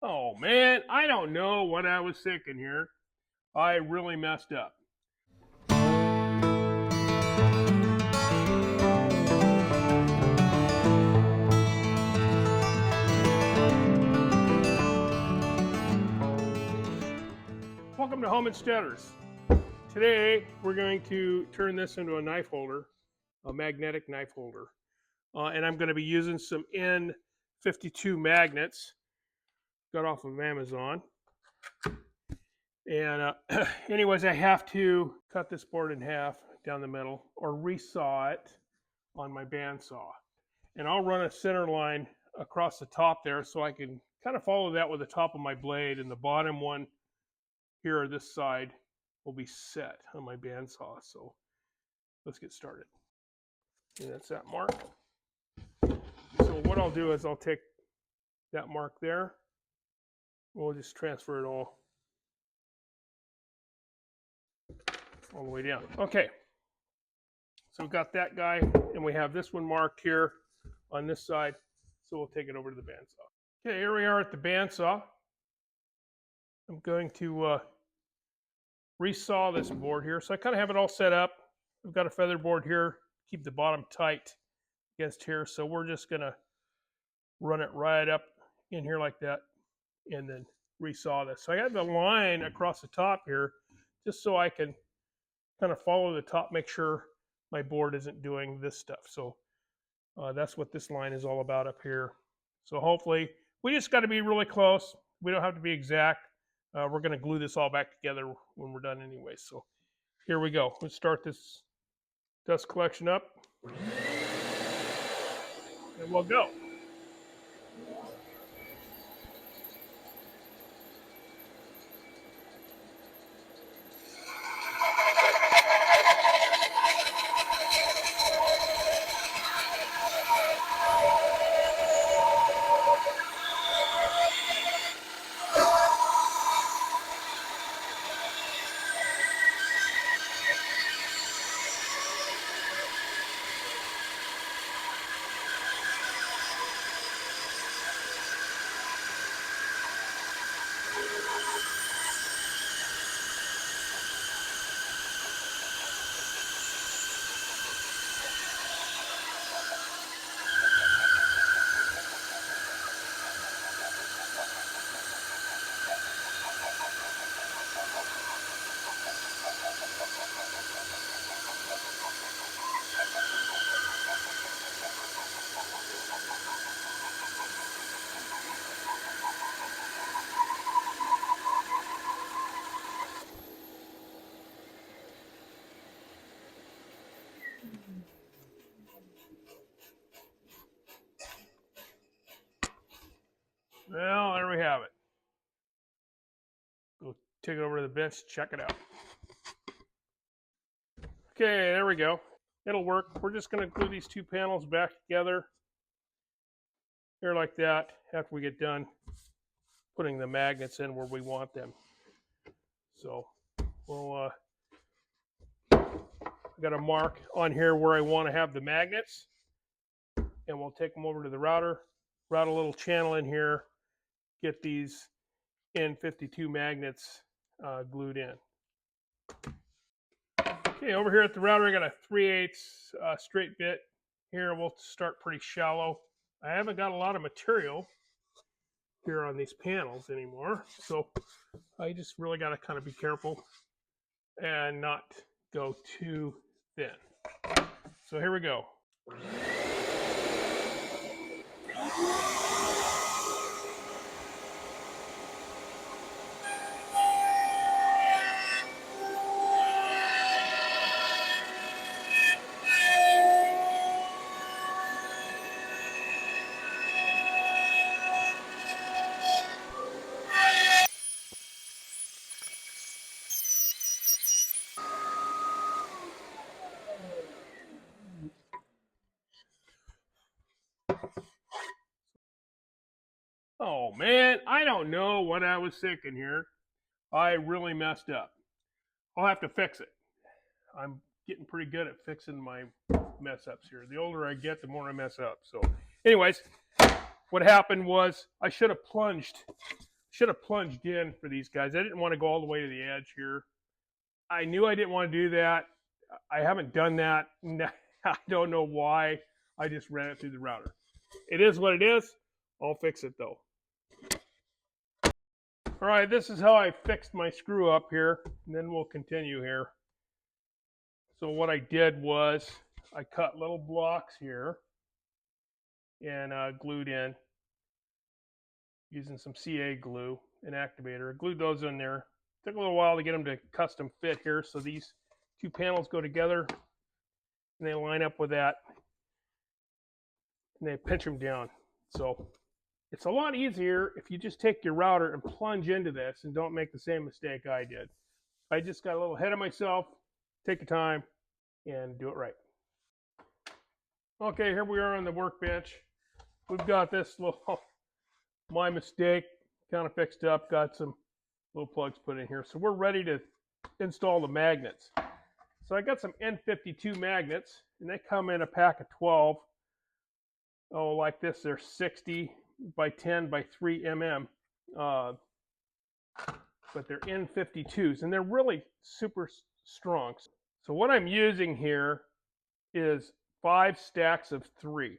Oh man, I don't know what I was thinking here. I really messed up. Welcome to Home Insteaders. Today we're going to turn this into a knife holder, a magnetic knife holder. And I'm going to be using some N52 magnets, got off of Amazon. And anyways, I have to cut this board in half down the middle or resaw it on my bandsaw. And I'll run a center line across the top there so I can kind of follow that with the top of my blade, and the bottom one here or this side will be set on my bandsaw. So let's get started. And that's that mark. So what I'll do is I'll take that mark there. We'll just transfer it all the way down. Okay. So we've got that guy, and we have this one marked here on this side. So we'll take it over to the bandsaw. Okay, here we are at the bandsaw. I'm going to resaw this board here. So I kind of have it all set up. We've got a feather board here, keep the bottom tight against here. So we're just going to run it right up in here like that and then resaw this. So I got the line across the top here just so I can kind of follow the top, make sure my board isn't doing this stuff. So that's what this line is all about up here. So hopefully, we just got to be really close. We don't have to be exact. We're going to glue this all back together when we're done anyway. So here we go. Let's start this dust collection up. And we'll go. Well, there we have it. Go take it over to the bench, check it out. Okay, there we go. It'll work. We're just going to glue these two panels back together here like that after we get done putting the magnets in where we want them. So we'll got a mark on here where I want to have the magnets, and we'll take them over to the router, route a little channel in here, get these N52 magnets glued in. Okay, over here at the router, I got a 3/8 straight bit. Here we'll start pretty shallow. I haven't got a lot of material here on these panels anymore, so I just really got to kind of be careful and not go too thin. So here we go. Oh man, I don't know what I was thinking here. I really messed up. I'll have to fix it. I'm getting pretty good at fixing my mess ups here. The older I get, the more I mess up. So, anyways, what happened was I should have plunged should have plunged in for these guys. I didn't want to go all the way to the edge here. I knew I didn't want to do that. I haven't done that. I don't know why. I just ran it through the router. It is what it is. I'll fix it though. All right, this is how I fixed my screw up here, and then we'll continue here. So what I did was I cut little blocks here and glued in using some CA glue and activator. I glued those in there. Took a little while to get them to custom fit here, so these two panels go together and they line up with that, and they pinch them down. So it's a lot easier if you just take your router and plunge into this and don't make the same mistake I did. I just got a little ahead of myself. Take your time and do it right. Okay, here we are on the workbench. We've got this little, my mistake, kind of fixed up, got some little plugs put in here. So we're ready to install the magnets. So I got some N52 magnets, and they come in a pack of 12. Oh, like this, they're 60 by 10 by 3 mm. But they're N52s, and they're really super strong. So what I'm using here is 5 stacks of 3.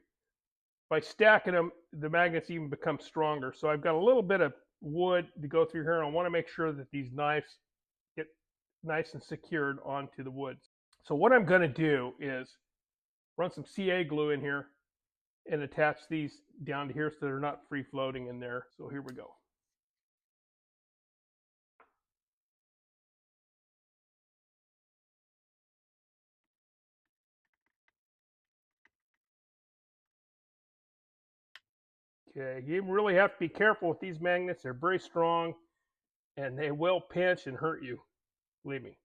By stacking them, the magnets even become stronger. So I've got a little bit of wood to go through here, and I want to make sure that these knives get nice and secured onto the wood. So what I'm going to do is run some CA glue in here and attach these down to here so they're not free floating in there. So here we go. Okay, you really have to be careful with these magnets. They're very strong and they will pinch and hurt you. Believe me.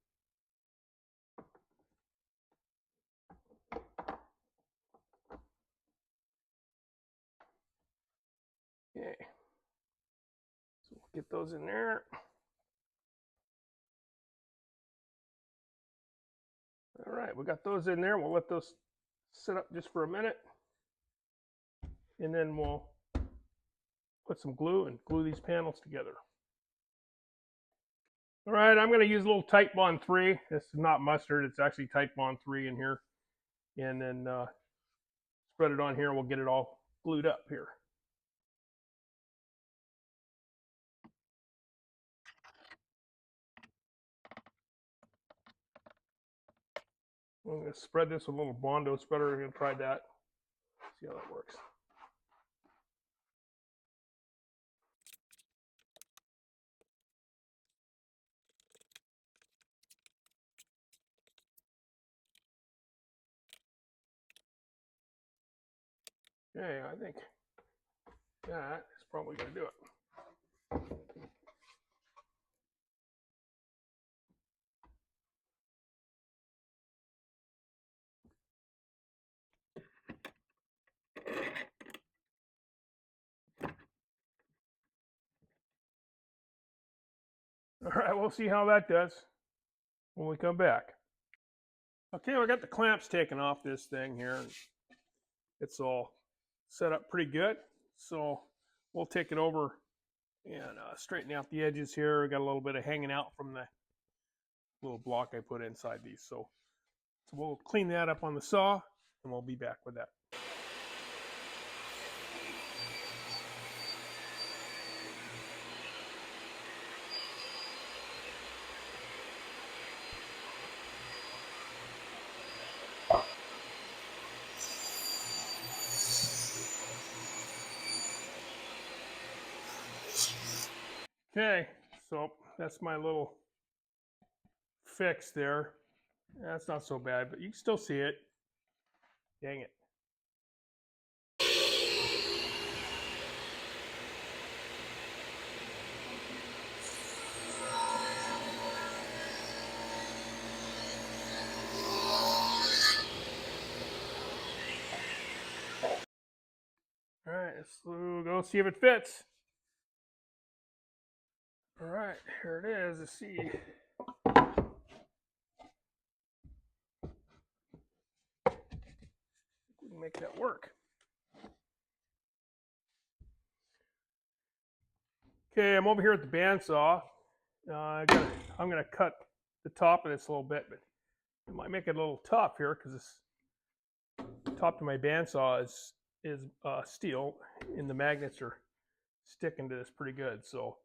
Okay, so we'll get those in there. All right, we got those in there. We'll let those sit up just for a minute, and then we'll put some glue and glue these panels together. All right, I'm going to use a little Tight Bond 3. This is not mustard. It's actually Tight Bond 3 in here. And then spread it on here. We'll get it all glued up here. I'm going to spread this with a little Bondo spreader. I'm going to try that. See how that works. Okay, I think that is probably going to do it. All right, we'll see how that does when we come back. Okay, we got the clamps taken off this thing here. It's all set up pretty good. So we'll take it over and straighten out the edges here. We got a little bit of hanging out from the little block I put inside these. So we'll clean that up on the saw and we'll be back with that. Okay, so that's my little fix there. That's not so bad, but you can still see it. Dang it. All right, let's go see if it fits. All right, here it is. Let's see. We can make that work. Okay, I'm over here at the bandsaw. I'm going to cut the top of this a little bit, but it might make it a little tough here because the top of my bandsaw is steel, and the magnets are sticking to this pretty good. So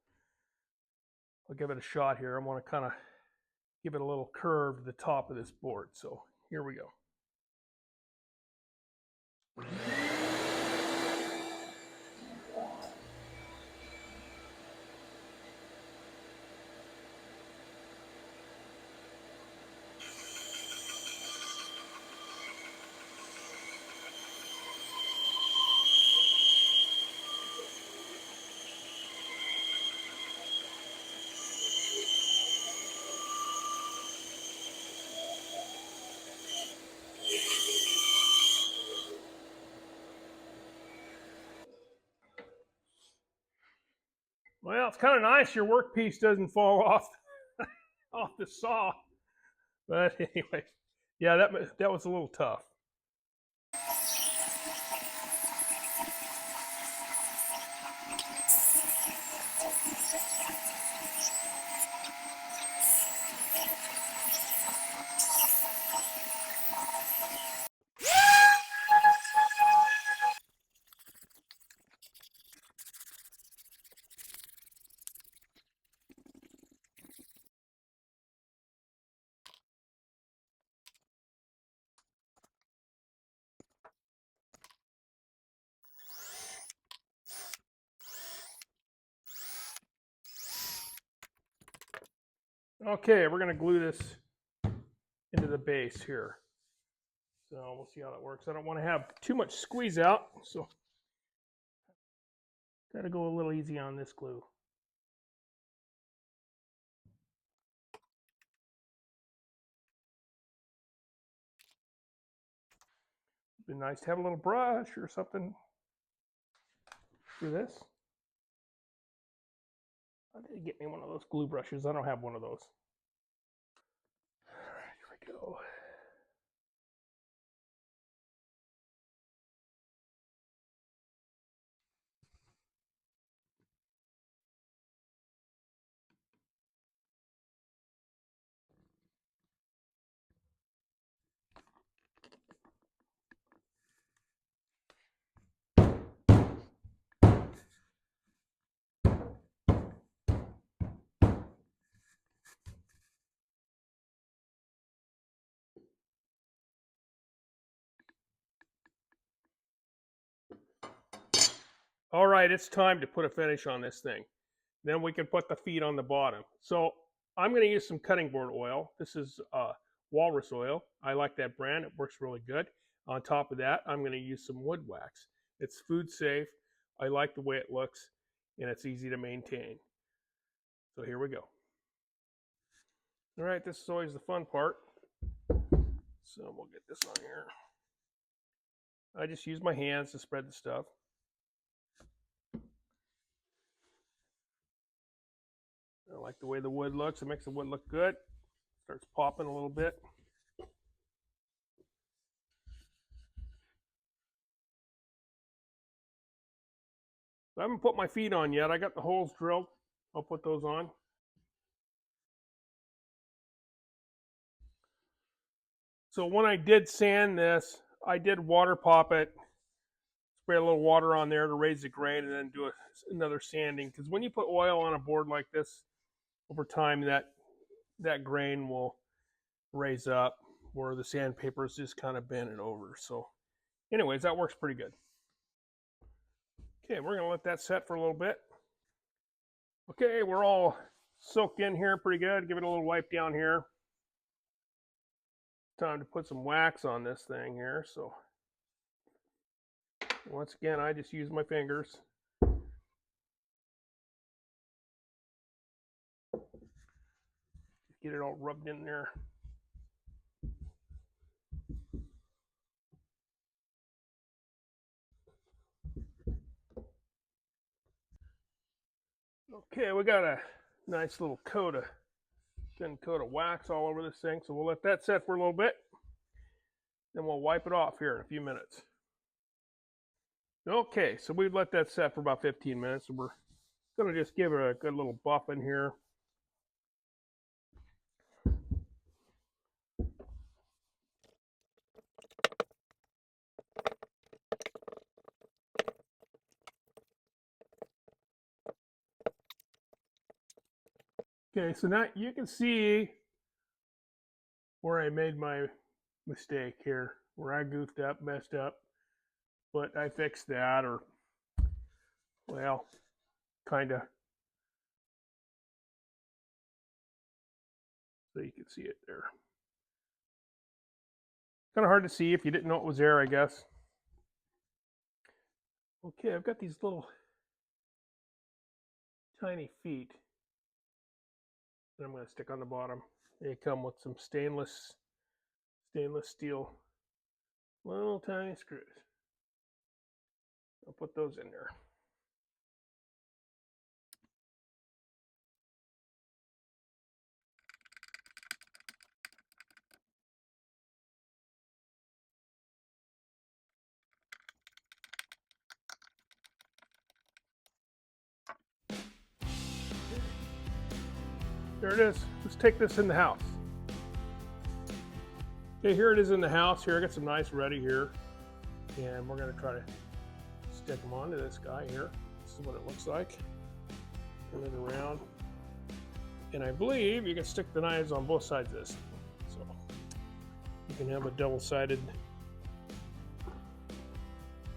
I'll give it a shot here. I want to kind of give it a little curve to the top of this board. So here we go. Well, it's kind of nice your workpiece doesn't fall off off the saw. But anyway, yeah, that was a little tough. Okay, we're going to glue this into the base here. So we'll see how that works. I don't want to have too much squeeze out, so got to go a little easy on this glue. It'd be nice to have a little brush or something for this. I need to get me one of those glue brushes. I don't have one of those. All right, here we go. All right, it's time to put a finish on this thing. Then we can put the feet on the bottom. So I'm going to use some cutting board oil. This is Walrus Oil. I like that brand. It works really good. On top of that, I'm going to use some wood wax. It's food safe. I like the way it looks, and it's easy to maintain. So here we go. All right, this is always the fun part. So we'll get this on here. I just use my hands to spread the stuff. I like the way the wood looks. It makes the wood look good. Starts popping a little bit. I haven't put my feet on yet. I got the holes drilled. I'll put those on. So when I did sand this, I did water pop it, spray a little water on there to raise the grain, and then do another sanding. Because when you put oil on a board like this, over time that grain will raise up where the sandpaper is just kind of bending over. So anyways, that works pretty good. Okay, we're going to let that set for a little bit. Okay, we're all soaked in here pretty good. Give it a little wipe down here. Time to put some wax on this thing here. So once again, I just use my fingers. Get it all rubbed in there. Okay, we got a nice little thin coat of wax all over this thing. So we'll let that set for a little bit. Then we'll wipe it off here in a few minutes. Okay, so we've let that set for about 15 minutes, and we're Gonna just give it a good little buff in here. Okay, so now you can see where I made my mistake here, where I goofed up, messed up, but I fixed that, or, well, kind of, so you can see it there. Kind of hard to see if you didn't know it was there, I guess. Okay, I've got these little tiny feet that I'm going to stick on the bottom. They come with some stainless steel little tiny screws. I'll put those in there. There it is. Let's take this in the house. Okay, here it is in the house. Here, I got some nice ready here. And we're going to try to stick them onto this guy here. This is what it looks like. Turn it around. And I believe you can stick the knives on both sides of this. So you can have a double-sided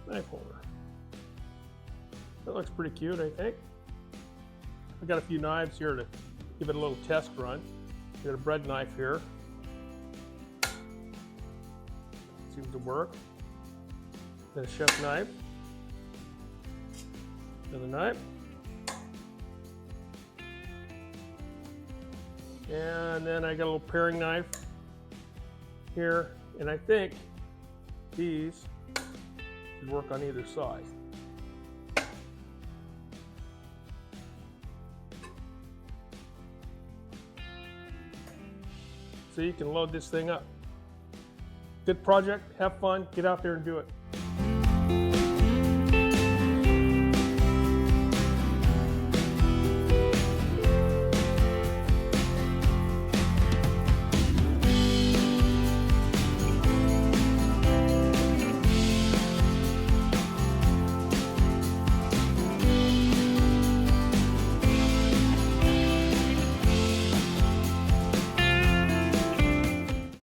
knife holder. That looks pretty cute, I think. I got a few knives here to give it a little test run. We got a bread knife here. Seems to work. Then a chef knife. Another knife. And then I got a little paring knife here. And I think these should work on either side. So you can load this thing up. Good project, have fun, get out there and do it.